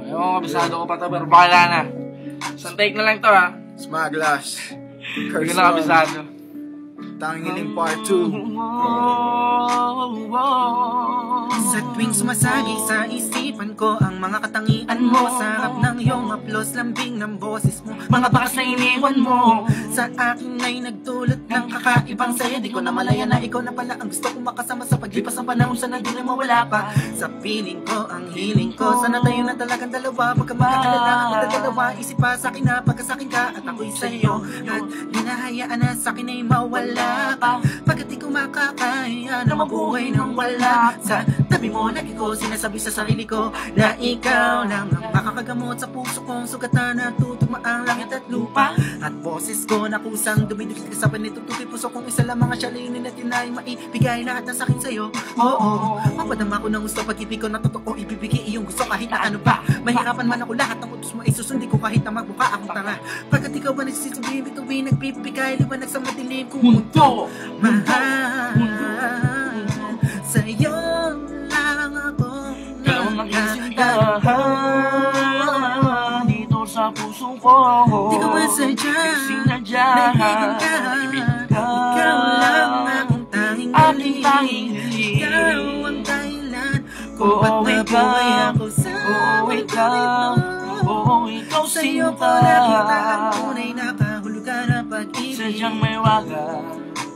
Ewan ko, kabisado ko pa to, pero bahala na. Isang take na lang to, ha? Smugglas. Hindi ko na kabisado. Tangiling Part 2. Sa tuwing sumasagi sa isipan ko ang mga katangian mo, sarap ng iyong haplos, lambing ng boses mo, mga bakas na iniwan mo sa akin ay nagdulot ng kakaibang saya. Di ko na malaya na ikaw na pala ang gusto kong makasama sa paglipas ng panahon. Sana di na mawala pa sa piling ko, ang hiling ko. Sana tayo na talagang dalawa, pagka magkakalala ang dalawa. Isip pa sa akin na pagkasakin ka at ako'y sa'yo, at dinahayaan na sa akin ay mawala pa. Pagkat di ko makakaya na mabuhay nang wala sa tabi mo. Lagi ko sinasabi sa sarili ko na ikaw lang ang makakagamot sa puso kong sugatan na tutugma ang langit at lupa. At boses ko na kusang dumidikit ka sa panitutupi puso kong isa lang mga shalinin at yun ay maibigay lahat na sa akin sa'yo. Oo, mapadama ko ng gusto pag-ibig ko na totoo, ibibigay iyong gusto kahit na ano pa. Mahirapan man ako, lahat ng utos mo ay susundi ko kahit na magbuka akong tanga. Pagkat ikaw ba nagsisibig bituin, nagbibigay liwanag sa madilim kong mundo. Mahal, sa'yo lang ako nagkagandahan dito sa puso ko. Di ko masadya, sinadya, naibigan ka. Ikaw lang akong tanging hiling. Ikaw ang dahilan kung ba't nabuhay ako sa ikaw. Ikaw sa'yo ko nakita ang tunay na kahulugan ng pag-ibig. Sadyang may waga.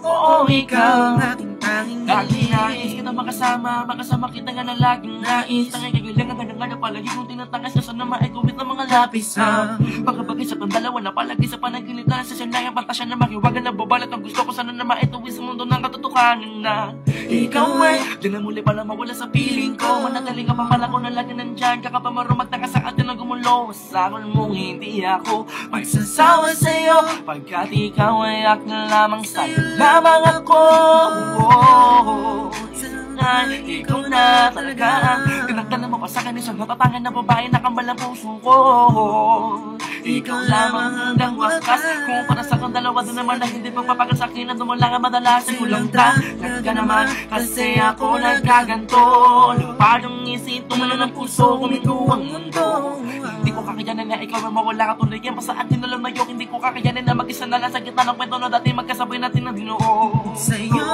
Oo, ikaw ang aking tanging Laging hiling. nais kita makasama kita nga na laging nais. Tangay kagilangan ka na nga na palagi kong tinatakas na sana maigumit ng mga lapis ha. Pagkabagay sa kong dalawa na palagi sa panaginip na sa siyang pantasya na makiwagan na babalat ang gusto ko sana na maituwi sa mundo ng katotohanan na ikaw ay di na muli pala mawala sa piling ko. Managaling ka pa pala ko na lagi nandyan, kakapamarong magtaka sa atin na gumulo. Masakol mong hindi ako magsasawa sa'yo, pagkat ikaw ay akin lamang sa'yo lamang ako. Ikaw na talaga tinagdanan mo pa sa akin isang matatangan na babae na kambal ang puso ko. Ikaw lamang hanggang wakas. Kung para sa kong dalawa din naman na hindi pagpapagal sa akin na dumulang ang madalas ay kulang ka naman kasi ako nagkaganto. Lupadong isip, tumalo ng puso, kumito ang mundo. Hindi ko kakayanin na ikaw ay mawala ka tuloy. Yan pa sa atin na lumayo, hindi ko kakayanin na mag-isa na lang sa gitna ng kwento na dati magkasabay natin na dinoo. Sa'yo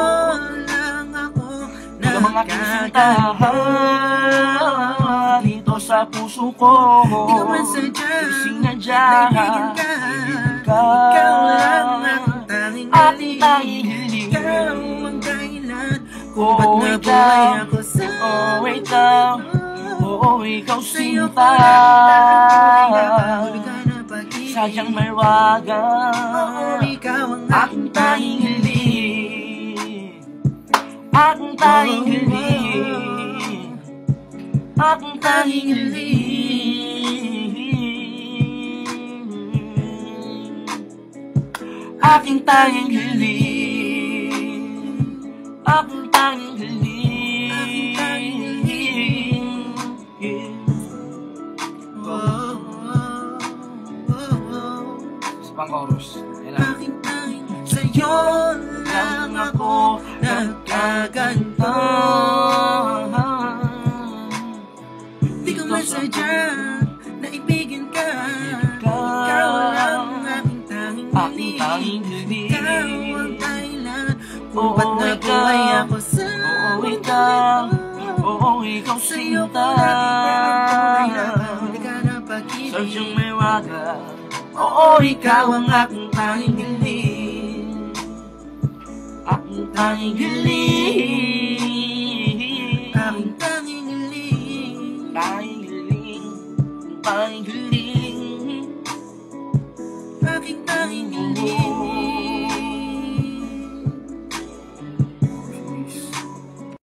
lang ako ikaw ang aking sintahan dito sa puso ko. Ikaw man sadya, sinadya, naibigan ka. Ikaw lang ang tanging hiling. Ikaw ang dahilan kung ba't nabuhay ako sa ikaw. Oo, ikaw sinta. Sadyang may waga. Oo, ikaw ang aking tanging hiling. Aking tanging hiling. Aking tanging hiling. Aking tanging hiling. Aking tanging hiling. Pang chorus. Aking tanging sa'yo lang ako nagkaganda. Di ko masadya na ibigin ka. Ikaw lang aking tanging hiling. Ikaw ang dahilan kung ba't nabuhay ako sa ikaw. Oo, ikaw sinta. Sadyang may waga. Oo, ikaw ang aking tanging hiling. Aking tanging hiling. Aking tanging hiling. Tanging hiling. Tanging hiling. Aking tanging hiling.